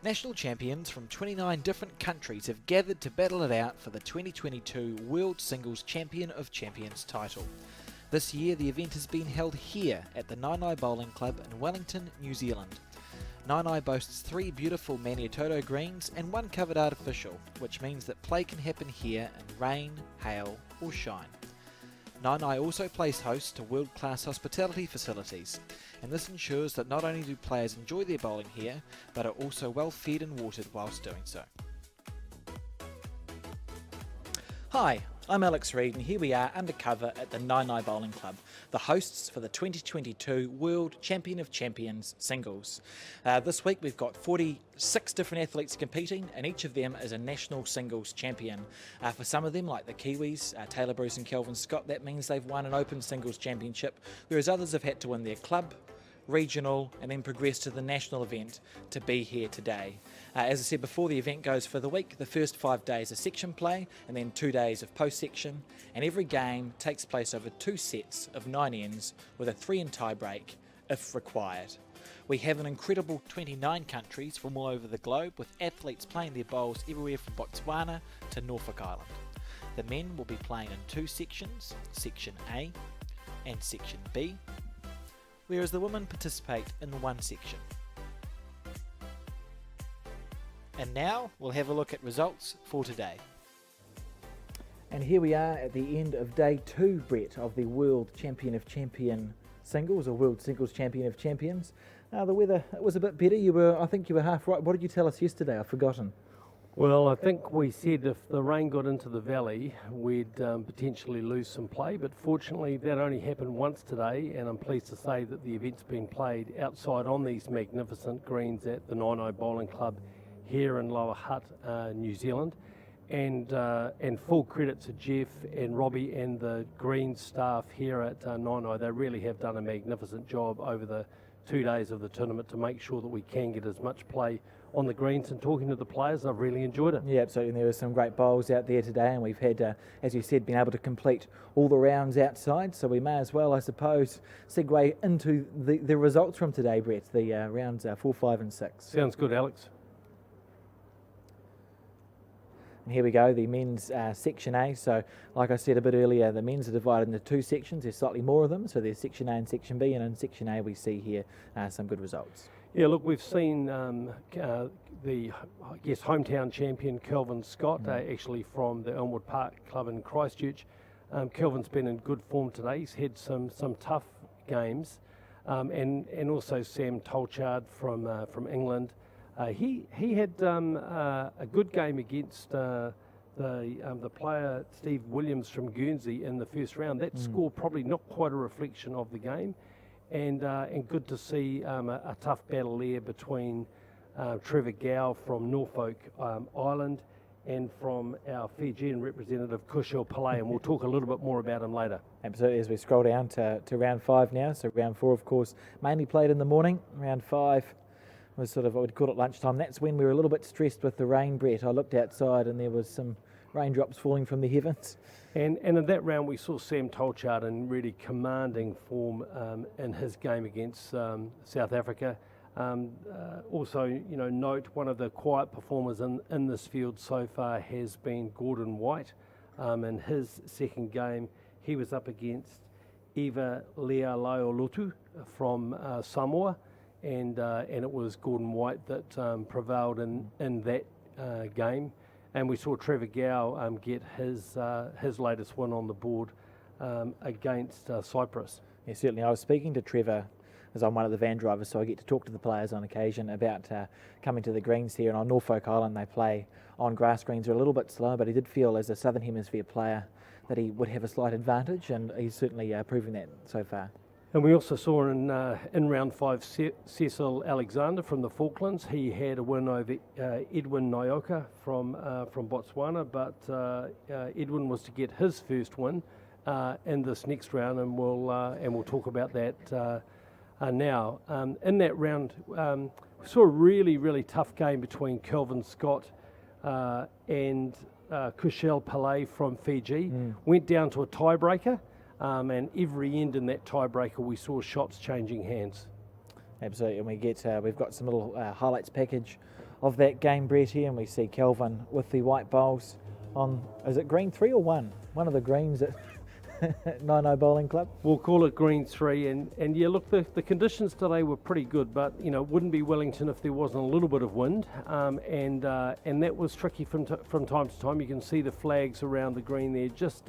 National champions from 29 different countries have gathered to battle it out for the 2022 World Singles Champion of Champions title. This year the event has been held here at the Naenae Bowling Club in Wellington, New Zealand. Naenae boasts 3 beautiful Maniatoto greens and 1 covered artificial, which means that play can happen here in rain, hail or shine. Naenae also plays host to world-class hospitality facilities, and this ensures that not only do players enjoy their bowling here, but are also well fed and watered whilst doing so. Hi, I'm Alex Reid, and here we are undercover at the Naenae Bowling Club, the hosts for the 2022 World Champion of Champions Singles. This week we've got 46 different athletes competing, and each of them is a national singles champion. For some of them, like the Kiwis, Taylor Bruce and Kelvin Scott, that means they've won an open singles championship, whereas others have had to win their club, regional and then progress to the national event to be here today. As I said before, the event goes for the week. The first 5 days are section play and then 2 days of post-section, and every game takes place over 2 sets of 9 ends with a 3-in tie break if required. We have an incredible 29 countries from all over the globe, with athletes playing their bowls everywhere from Botswana to Norfolk Island. The men will be playing in 2 sections, Section A and Section B, whereas the women participate in the 1 section. And now we'll have a look at results for today. And here we are at the end of day 2, Brett, of the World Champion of Champion Singles, or World Singles Champion of Champions. The weather was a bit better. I think you were half right. What did you tell us yesterday? I've forgotten. Well, I think we said if the rain got into the valley, we'd potentially lose some play, but fortunately that only happened once today, and I'm pleased to say that the event's been played outside on these magnificent greens at the Naenae Bowling Club here in Lower Hutt, New Zealand, and full credit to Jeff and Robbie and the greens staff here at Naenae. They really have done a magnificent job over the 2 days of the tournament to make sure that we can get as much play on the greens. And talking to the players, I've really enjoyed it. Yeah, absolutely. And there were some great bowls out there today, and we've had, as you said, been able to complete all the rounds outside, so we may as well, I suppose, segue into the results from today, Brett, the rounds 4, 5 and 6. Sounds good, Alex. And here we go, the men's Section A. So, like I said a bit earlier, the men's are divided into 2 sections. There's slightly more of them, so there's Section A and Section B, and in Section A we see here some good results. Yeah, look, we've seen the, hometown champion Kelvin Scott, actually from the Elmwood Park Club in Christchurch. Kelvin's been in good form today. He's had some tough games, and also Sam Tolchard from England. He had a good game against the player Steve Williams from Guernsey in the first round. That score probably not quite a reflection of the game, and good to see a tough battle there between Trevor Gow from Norfolk Island and from our Fijian representative Kushal Pillay, and we'll talk a little bit more about him later. Absolutely, as we scroll down to round 5 now. So round 4, of course, mainly played in the morning. Round 5 was sort of what we'd call it lunchtime. That's when we were a little bit stressed with the rain, Brett. I looked outside and there was some raindrops falling from the heavens. And in that round we saw Sam Tolchard in really commanding form in his game against South Africa. Also, note one of the quiet performers in this field so far has been Gordon White. In his second game, he was up against Eva Lealotu from Samoa. And it was Gordon White that prevailed in that game, and we saw Trevor Gow get his latest win on the board against Cyprus. Yeah, certainly. I was speaking to Trevor, as I'm one of the van drivers, so I get to talk to the players on occasion about coming to the greens here. And on Norfolk Island they play on grass greens. They're a little bit slow, but he did feel as a Southern Hemisphere player that he would have a slight advantage, and he's certainly proving that so far. And we also saw in round 5 Cecil Alexander from the Falklands. He had a win over Edwin Nyoka from Botswana, but Edwin was to get his first win in this next round, and we'll talk about that now. In that round, we saw a really tough game between Kelvin Scott and Kushal Pillay from Fiji. Went down to a tiebreaker. And every end in that tiebreaker we saw shots changing hands. Absolutely, and we've got some little highlights package of that game, Brett, here, and we see Kelvin with the white bowls on, is it green 3 or 1? One of the greens at Naenae Bowling Club. We'll call it green 3, and yeah, look, the conditions today were pretty good, but it wouldn't be Wellington if there wasn't a little bit of wind, and that was tricky from time to time. You can see the flags around the green there, just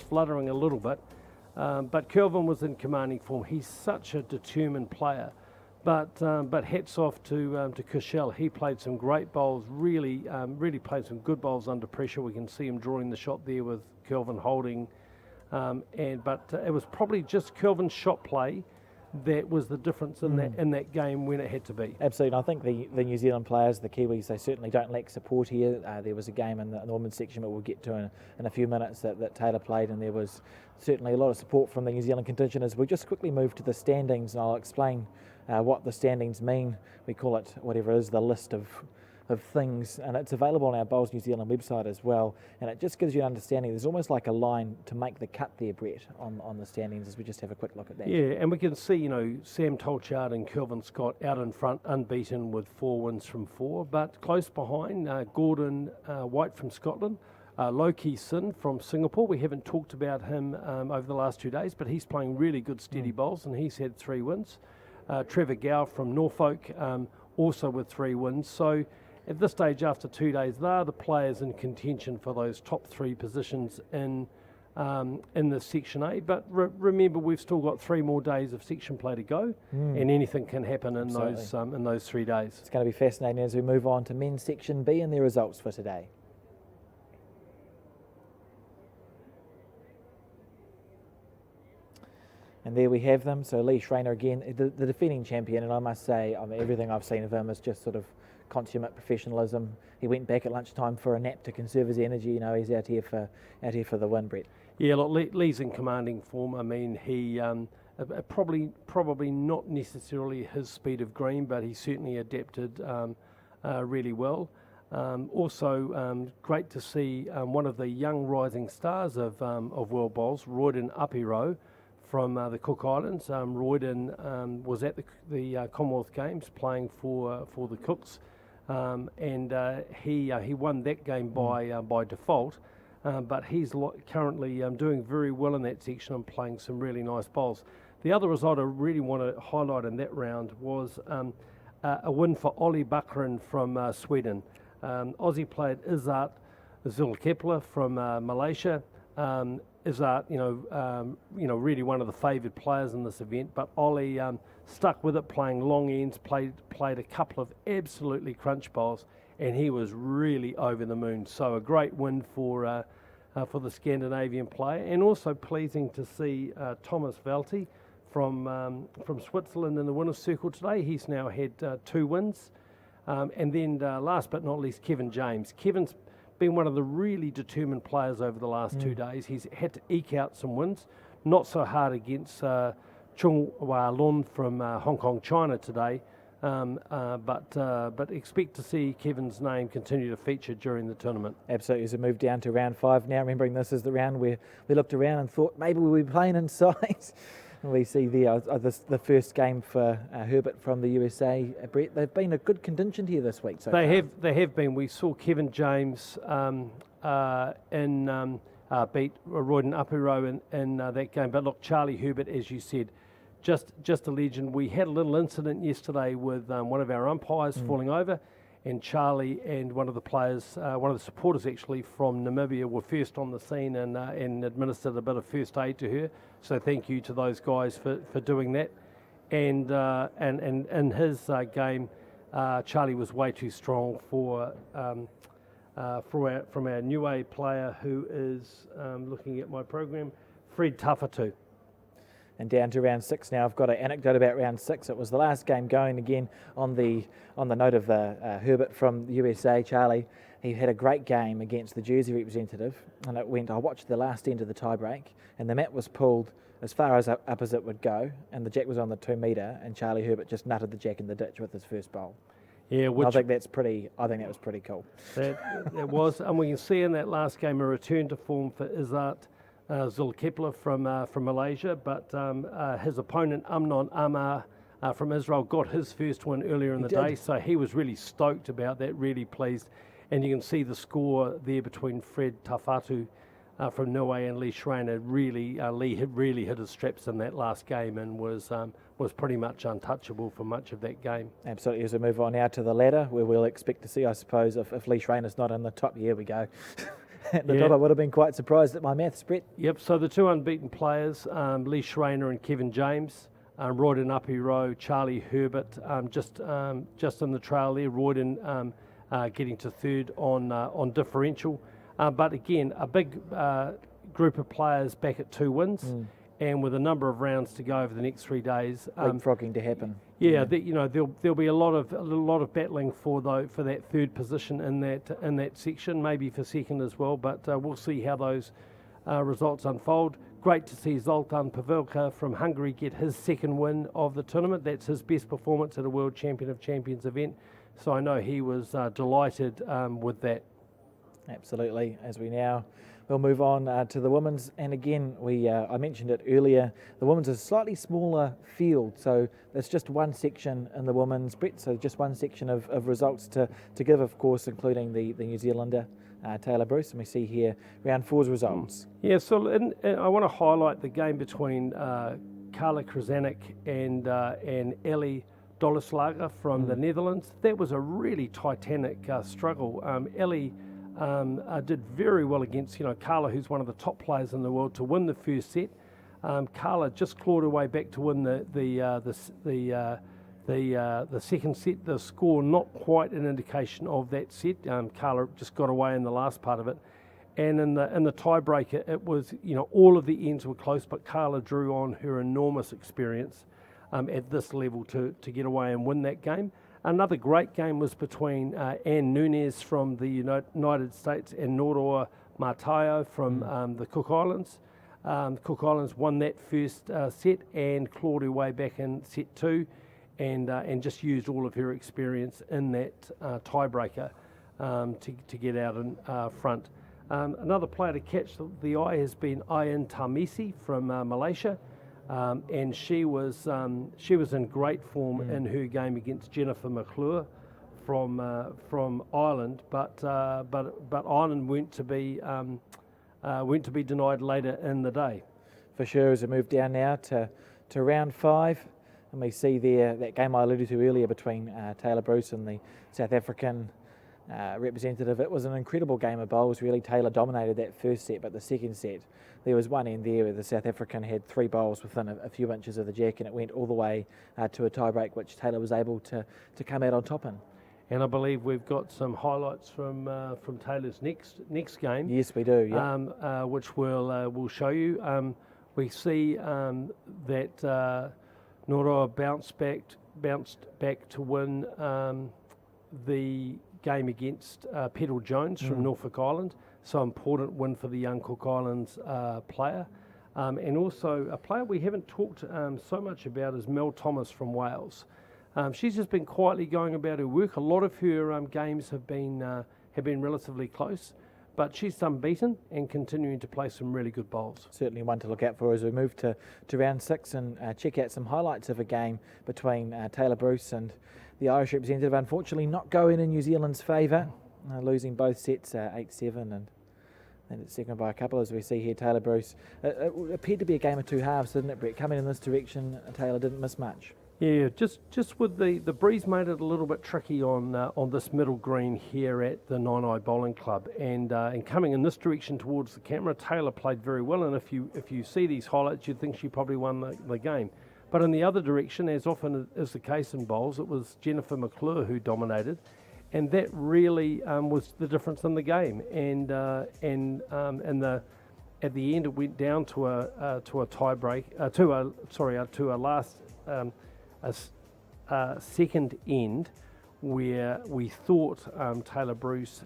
fluttering a little bit, but Kelvin was in commanding form. He's such a determined player, but hats off to Kushel. He played some great bowls, really played some good bowls under pressure. We can see him drawing the shot there with Kelvin holding. But it was probably just Kelvin's shot play that was the difference in that game when it had to be. Absolutely. I think the New Zealand players, the Kiwis, they certainly don't lack support here. There was a game in the women's section that we'll get to in a few minutes that Taylor played, and there was certainly a lot of support from the New Zealand contingent. As we just quickly move to the standings, and I'll explain what the standings mean. We call it whatever it is, the list of things, and it's available on our Bowls New Zealand website as well, and it just gives you an understanding. There's almost like a line to make the cut there, Brett, on the standings, as we just have a quick look at that. Yeah, and we can see, Sam Tolchard and Kelvin Scott out in front, unbeaten with 4 wins from 4, but close behind, Gordon White from Scotland, Loki Sin from Singapore. We haven't talked about him over the last 2 days, but he's playing really good steady bowls, and he's had 3 wins. Trevor Gow from Norfolk, also with 3 wins. So at this stage, after 2 days, they are the players in contention for those top 3 positions in the Section A. But remember, we've still got 3 more days of section play to go, and anything can happen in those 3 days. It's going to be fascinating as we move on to men's Section B and their results for today. And there we have them. So Lee Schreiner again, the defending champion, and I must say, everything I've seen of him is just sort of consummate professionalism. He went back at lunchtime for a nap to conserve his energy. He's out here for the win, Brett. Yeah, look, Lee's in commanding form. I mean, he probably not necessarily his speed of green, but he certainly adapted really well. Also, great to see one of the young rising stars of World Bowls, Royden Apiro from the Cook Islands. Royden was at the Commonwealth Games playing for the Cooks, and he won that game by default. But he's currently doing very well in that section and playing some really nice bowls. The other result I really want to highlight in that round was a win for Ollie Baccarin from Sweden. Aussie played Izzat Zulkepler from Malaysia. Izzat, really one of the favoured players in this event, but Ollie stuck with it, playing long ends, played a couple of absolutely crunch bowls, and he was really over the moon. So a great win for the Scandinavian player, and also pleasing to see Thomas Velti from Switzerland in the winners' circle today. He's now had 2 wins, and then last but not least, Kevin James. Kevin's been one of the really determined players over the last 2 days. He's had to eke out some wins, not so hard against Chung Hua Lun from Hong Kong, China today, but expect to see Kevin's name continue to feature during the tournament. Absolutely. As we move down to round 5 now, remembering this is the round where we looked around and thought maybe we'll be playing inside. We see there the first game for Herbert from the USA. Brett, they've been a good contingent here this week. They have been. We saw Kevin James beat Royden Apiro in that game. But look, Charlie Herbert, as you said, just a legend. We had a little incident yesterday with one of our umpires falling over, and Charlie and one of the players, one of the supporters actually from Namibia, were first on the scene and administered a bit of first aid to her. So thank you to those guys for doing that. And in his game, Charlie was way too strong from our new A player who is looking at my program, Fred Tafatu. And down to round 6 now. I've got an anecdote about round 6. It was the last game going again on the note of Herbert from the USA, Charlie. He had a great game against the Jersey representative, and I watched the last end of the tie break, and the mat was pulled as far as up as it would go, and the jack was on the 2 metre, and Charlie Herbert just nutted the jack in the ditch with his first bowl. Yeah, I think that was pretty cool. That was, and we can see in that last game a return to form for Izzat Zulkepler from Malaysia, but his opponent Amnon Amar from Israel, got his first win earlier in the day, so he was really stoked about that, really pleased. And you can see the score there between Fred Tafatu from Niue and Lee Schreiner. Really, Lee had really hit his straps in that last game and was pretty much untouchable for much of that game. Absolutely. As we move on now to the ladder, where we'll expect to see, I suppose, if Lee Schreiner's not in the top, here we go. At the top, I would have been quite surprised at my maths, Brett. Yep, so the two unbeaten players, Lee Schreiner and Kevin James, Royden Apiro, Charlie Herbert, just in the trail there. Royden getting to third on differential. But again, a big group of players back at 2 wins, and with a number of rounds to go over the next 3 days. Leapfrogging to happen. Yeah, there'll be a lot of battling for that third position in that section, maybe for second as well. But we'll see how those results unfold. Great to see Zoltan Pavelka from Hungary get his second win of the tournament. That's his best performance at a World Champion of Champions event. So I know he was delighted with that. Absolutely. As we'll move on to the women's, and again, I mentioned it earlier, the women's is a slightly smaller field, so there's just one section in the women's, Brett, so just one section of results to give, of course, including the New Zealander, Taylor Bruce, and we see here round 4's results. Yeah, so I want to highlight the game between Carla Krasanik and Ellie Dolleslager from the Netherlands. That was a really titanic struggle. Ellie did very well against Carla, who's one of the top players in the world, to win the first set. Carla just clawed her way back to win the second set. The score not quite an indication of that set. Carla just got away in the last part of it, and in the tiebreaker, it was all of the ends were close, but Carla drew on her enormous experience at this level to get away and win that game. Another great game was between Anne Nunes from the United States and Noroa Matayo from the Cook Islands. Cook Islands won that first set and clawed her way back in set 2, and just used all of her experience in that tiebreaker to get out in front. Another player to catch the eye has been Ayan Tamisi from Malaysia. And she was in great form in her game against Jennifer McClure from Ireland, but Ireland weren't to be denied later in the day. For sure, as we move down now to round 5, and we see there that game I alluded to earlier between Taylor Bruce and the South African representative. It was an incredible game of bowls. Really, Taylor dominated that first set, but the second set, there was one end there where the South African had 3 bowls within a few inches of the jack, and it went all the way to a tiebreak, which Taylor was able to come out on top in. And I believe we've got some highlights from Taylor's next game. Yes, we do. Yeah. Which we'll show you. We see that Noroa bounced back to win the game against Petal Jones from Norfolk Island. So important win for the young Cook Islands player. And also a player we haven't talked so much about is Mel Thomas from Wales. She's just been quietly going about her work. A lot of her games have been relatively close, but she's unbeaten and continuing to play some really good bowls. Certainly one to look out for as we move to round 6 and check out some highlights of a game between Taylor Bruce and the Irish representative. Unfortunately not going in New Zealand's favour, losing both sets 8-7 and it's second by a couple, as we see here. Taylor Bruce, it appeared to be a game of 2 halves, didn't it, Brett? Coming in this direction, Taylor didn't miss much. Yeah, just with the breeze made it a little bit tricky on this middle green here at the Naenae Bowling Club, and coming in this direction towards the camera, Taylor played very well, and if you see these highlights, you'd think she probably won the game. But in the other direction, as often is the case in bowls, it was Jennifer McClure who dominated, and that really was the difference in the game. And at the end, it went down to a tie break, to a last second end, where we thought Taylor Bruce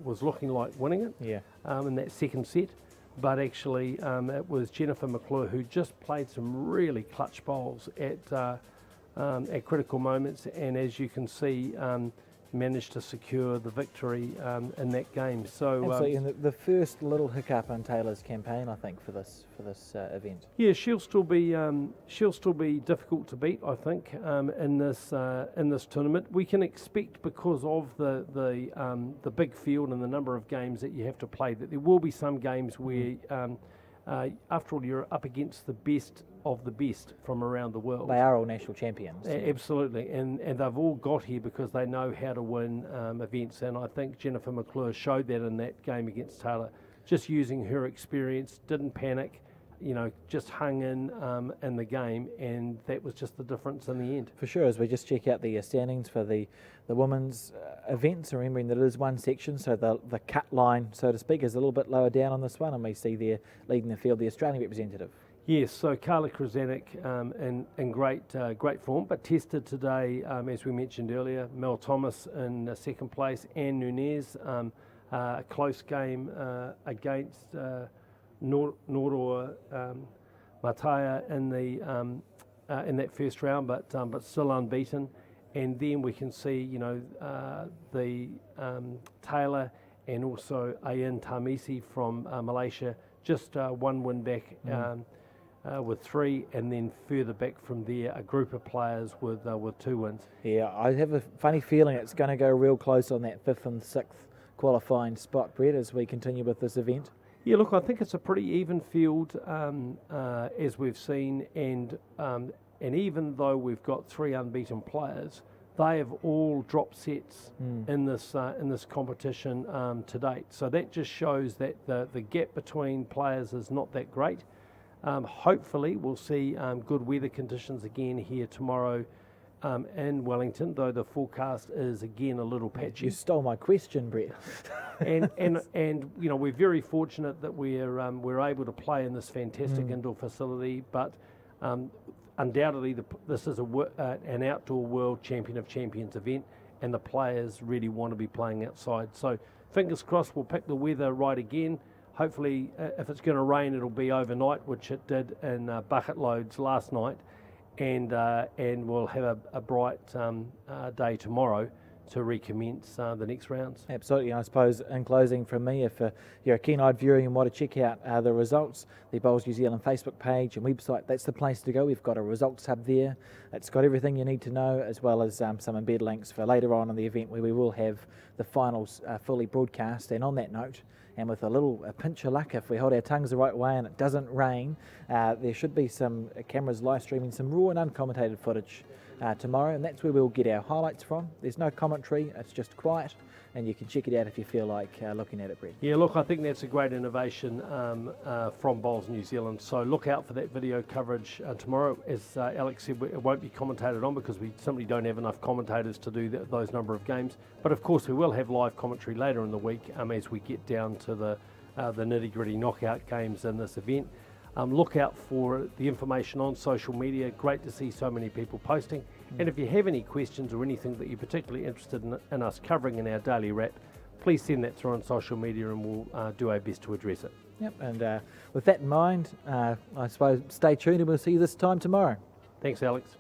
was looking like winning it in that second set. But actually, it was Jennifer McClure who just played some really clutch bowls at critical moments. And as you can see, managed to secure the victory in that game. So Absolutely, and the first little hiccup on Taylor's campaign, I think, for this event. yeah, she'll still be difficult to beat, I think, in this tournament. We can expect, because of the big field and the number of games that you have to play, that there will be some games where, after all, you're up against the best of the best from around the world. They are all national champions. Absolutely, and they've all got here because they know how to win events, and I think Jennifer McClure showed that in that game against Taylor, just using her experience, didn't panic, just hung in the game, and that was just the difference in the end. For sure, as we just check out the standings for the women's events, remembering that it is one section, so the cut line, so to speak, is a little bit lower down on this one, and we see there leading the field the Australian representative. Yes, so Carla Krasanik in great form, but tested today, as we mentioned earlier. Mel Thomas in second place, Anne Nunez, a close game against Noroa Mataya in that first round, but still unbeaten. And then we can see, the Taylor and also Ayan Tamisi from Malaysia, just one win back. With 3, and then further back from there, a group of players with 2 wins. Yeah, I have a funny feeling it's going to go real close on that 5th and 6th qualifying spot, Brett, as we continue with this event. Yeah, look, I think it's a pretty even field, as we've seen, and even though we've got 3 unbeaten players, they have all dropped sets in this competition to date. So that just shows that the gap between players is not that great. Hopefully we'll see good weather conditions again here tomorrow in Wellington, though the forecast is again a little patchy. You stole my question, Brett. and we're very fortunate that we're able to play in this fantastic indoor facility, but undoubtedly this is an outdoor World Champion of Champions event, and the players really want to be playing outside. So fingers crossed we'll pick the weather right again. Hopefully, if it's going to rain, it'll be overnight, which it did in bucket loads last night, and we'll have a bright day tomorrow to recommence the next rounds. Absolutely, and I suppose in closing from me, if you're a keen-eyed viewer and want to check out the results, the Bowls New Zealand Facebook page and website, that's the place to go. We've got a results hub there. It's got everything you need to know, as well as some embed links for later on in the event where we will have the finals fully broadcast. And on that note, and with a pinch of luck, if we hold our tongues the right way and it doesn't rain, there should be some cameras live streaming some raw and uncommented footage tomorrow, and that's where we'll get our highlights from. There's no commentary, it's just quiet, and you can check it out if you feel like looking at it, Brett. Yeah, look, I think that's a great innovation from Bowls New Zealand, so look out for that video coverage tomorrow. As Alex said, it won't be commentated on because we simply don't have enough commentators to do those number of games, but of course we will have live commentary later in the week as we get down to the nitty-gritty knockout games in this event. Look out for the information on social media. Great to see so many people posting. And if you have any questions or anything that you're particularly interested in us covering in our daily wrap, please send that through on social media and we'll do our best to address it. Yep, and with that in mind, I suppose stay tuned and we'll see you this time tomorrow. Thanks, Alex.